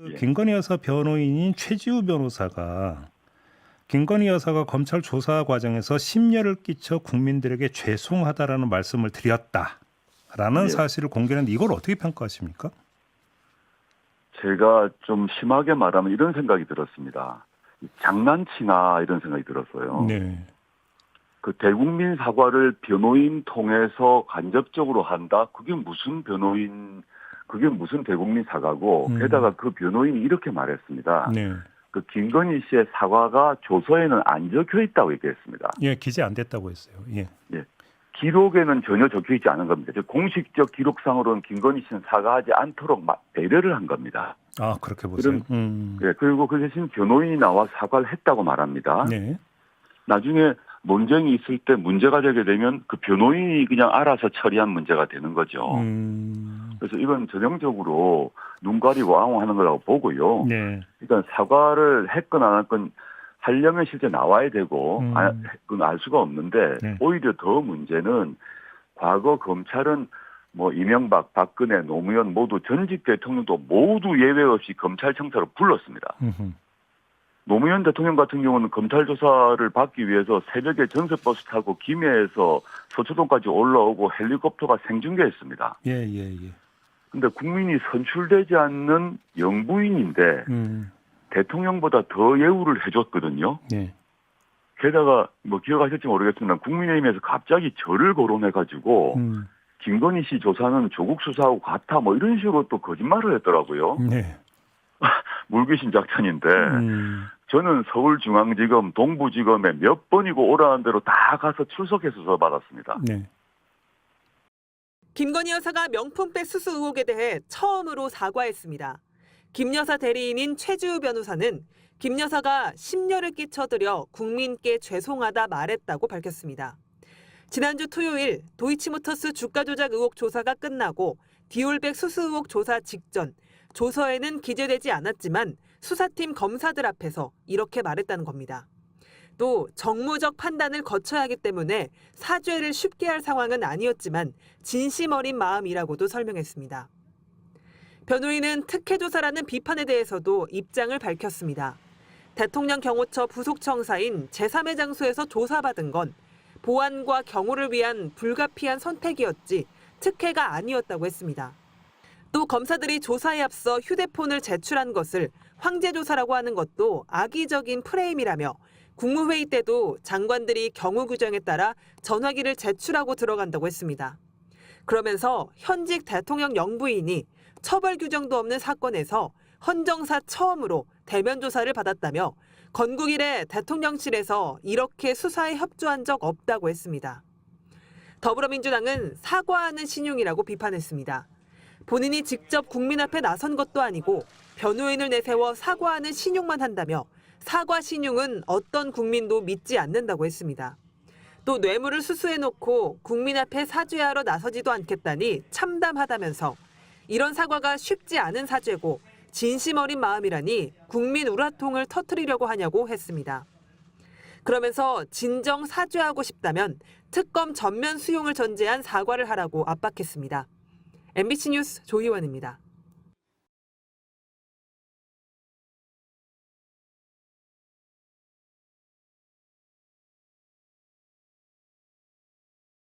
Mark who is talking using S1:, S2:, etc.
S1: 예.
S2: 김건희 여사 변호인인 최지우 변호사가 김건희 여사가 검찰 조사 과정에서 심려를 끼쳐 국민들에게 죄송하다라는 말씀을 드렸다라는
S1: 예.
S2: 사실을 공개했는데 이걸 어떻게 평가하십니까?
S1: 제가 좀 심하게 말하면 이런 생각이 들었습니다. 장난치나 이런 생각이 들었어요.
S2: 네.
S1: 그 대국민 사과를 변호인 통해서 간접적으로 한다? 그게 무슨 대국민 사과고, 게다가 그 변호인이 이렇게 말했습니다.
S2: 네.
S1: 그 김건희 씨의 사과가 조서에는 안 적혀 있다고 얘기했습니다.
S2: 예, 기재 안 됐다고 했어요. 예.
S1: 예. 기록에는 전혀 적혀 있지 않은 겁니다. 즉 공식적 기록상으로는 김건희 씨는 사과하지 않도록 배려를 한 겁니다.
S2: 아, 그렇게 보세요.
S1: 예, 그리고 그 대신 변호인이 나와 사과를 했다고 말합니다.
S2: 네.
S1: 나중에 논쟁이 있을 때 문제가 되게 되면 그 변호인이 그냥 알아서 처리한 문제가 되는 거죠. 그래서 이건 전형적으로 눈 가리고 앙호하는 거라고 보고요.
S2: 네.
S1: 일단 사과를 했건 안 했건 하려면 실제 나와야 되고 그건 알 수가 없는데
S2: 네.
S1: 오히려 더 문제는 과거 검찰은 뭐 이명박, 박근혜, 노무현 모두 전직 대통령도 모두 예외 없이 검찰청사로 불렀습니다. 노무현 대통령 같은 경우는 검찰 조사를 받기 위해서 새벽에 전세버스 타고 김해에서 서초동까지 올라오고 헬리콥터가 생중계했습니다.
S2: 예.
S1: 근데 국민이 선출되지 않는 영부인인데 대통령보다 더 예우를 해줬거든요.
S2: 네.
S1: 게다가 뭐 기억하실지 모르겠지만 국민의힘에서 갑자기 저를 거론해가지고 김건희 씨 조사는 조국 수사하고 같아 뭐 이런 식으로 또 거짓말을 했더라고요.
S2: 네.
S1: 물귀신 작전인데 저는 서울중앙지검, 동부지검에 몇 번이고 오라는 대로 다 가서 출석해서 받았습니다.
S2: 네.
S3: 김건희 여사가 명품백 수수 의혹에 대해 처음으로 사과했습니다. 김 여사 대리인인 최지우 변호사는 김 여사가 심려를 끼쳐드려 국민께 죄송하다 말했다고 밝혔습니다. 지난주 토요일 도이치모터스 주가 조작 의혹 조사가 끝나고 디올백 수수 의혹 조사 직전 조서에는 기재되지 않았지만 수사팀 검사들 앞에서 이렇게 말했다는 겁니다. 또 정무적 판단을 거쳐야 하기 때문에 사죄를 쉽게 할 상황은 아니었지만 진심 어린 마음이라고도 설명했습니다. 변호인은 특혜조사라는 비판에 대해서도 입장을 밝혔습니다. 대통령 경호처 부속청사인 제3의 장소에서 조사받은 건 보안과 경호를 위한 불가피한 선택이었지 특혜가 아니었다고 했습니다. 또 검사들이 조사에 앞서 휴대폰을 제출한 것을 황제조사라고 하는 것도 악의적인 프레임이라며 국무회의 때도 장관들이 경우 규정에 따라 전화기를 제출하고 들어간다고 했습니다. 그러면서 현직 대통령 영부인이 처벌 규정도 없는 사건에서 헌정사 처음으로 대면 조사를 받았다며 건국 이래 대통령실에서 이렇게 수사에 협조한 적 없다고 했습니다. 더불어민주당은 사과하는 신용이라고 비판했습니다. 본인이 직접 국민 앞에 나선 것도 아니고 변호인을 내세워 사과하는 신용만 한다며 사과 신용은 어떤 국민도 믿지 않는다고 했습니다. 또 뇌물을 수수해놓고 국민 앞에 사죄하러 나서지도 않겠다니 참담하다면서 이런 사과가 쉽지 않은 사죄고 진심 어린 마음이라니 국민 우라통을 터뜨리려고 하냐고 했습니다. 그러면서 진정 사죄하고 싶다면 특검 전면 수용을 전제한 사과를 하라고 압박했습니다. MBC 뉴스 조희원입니다.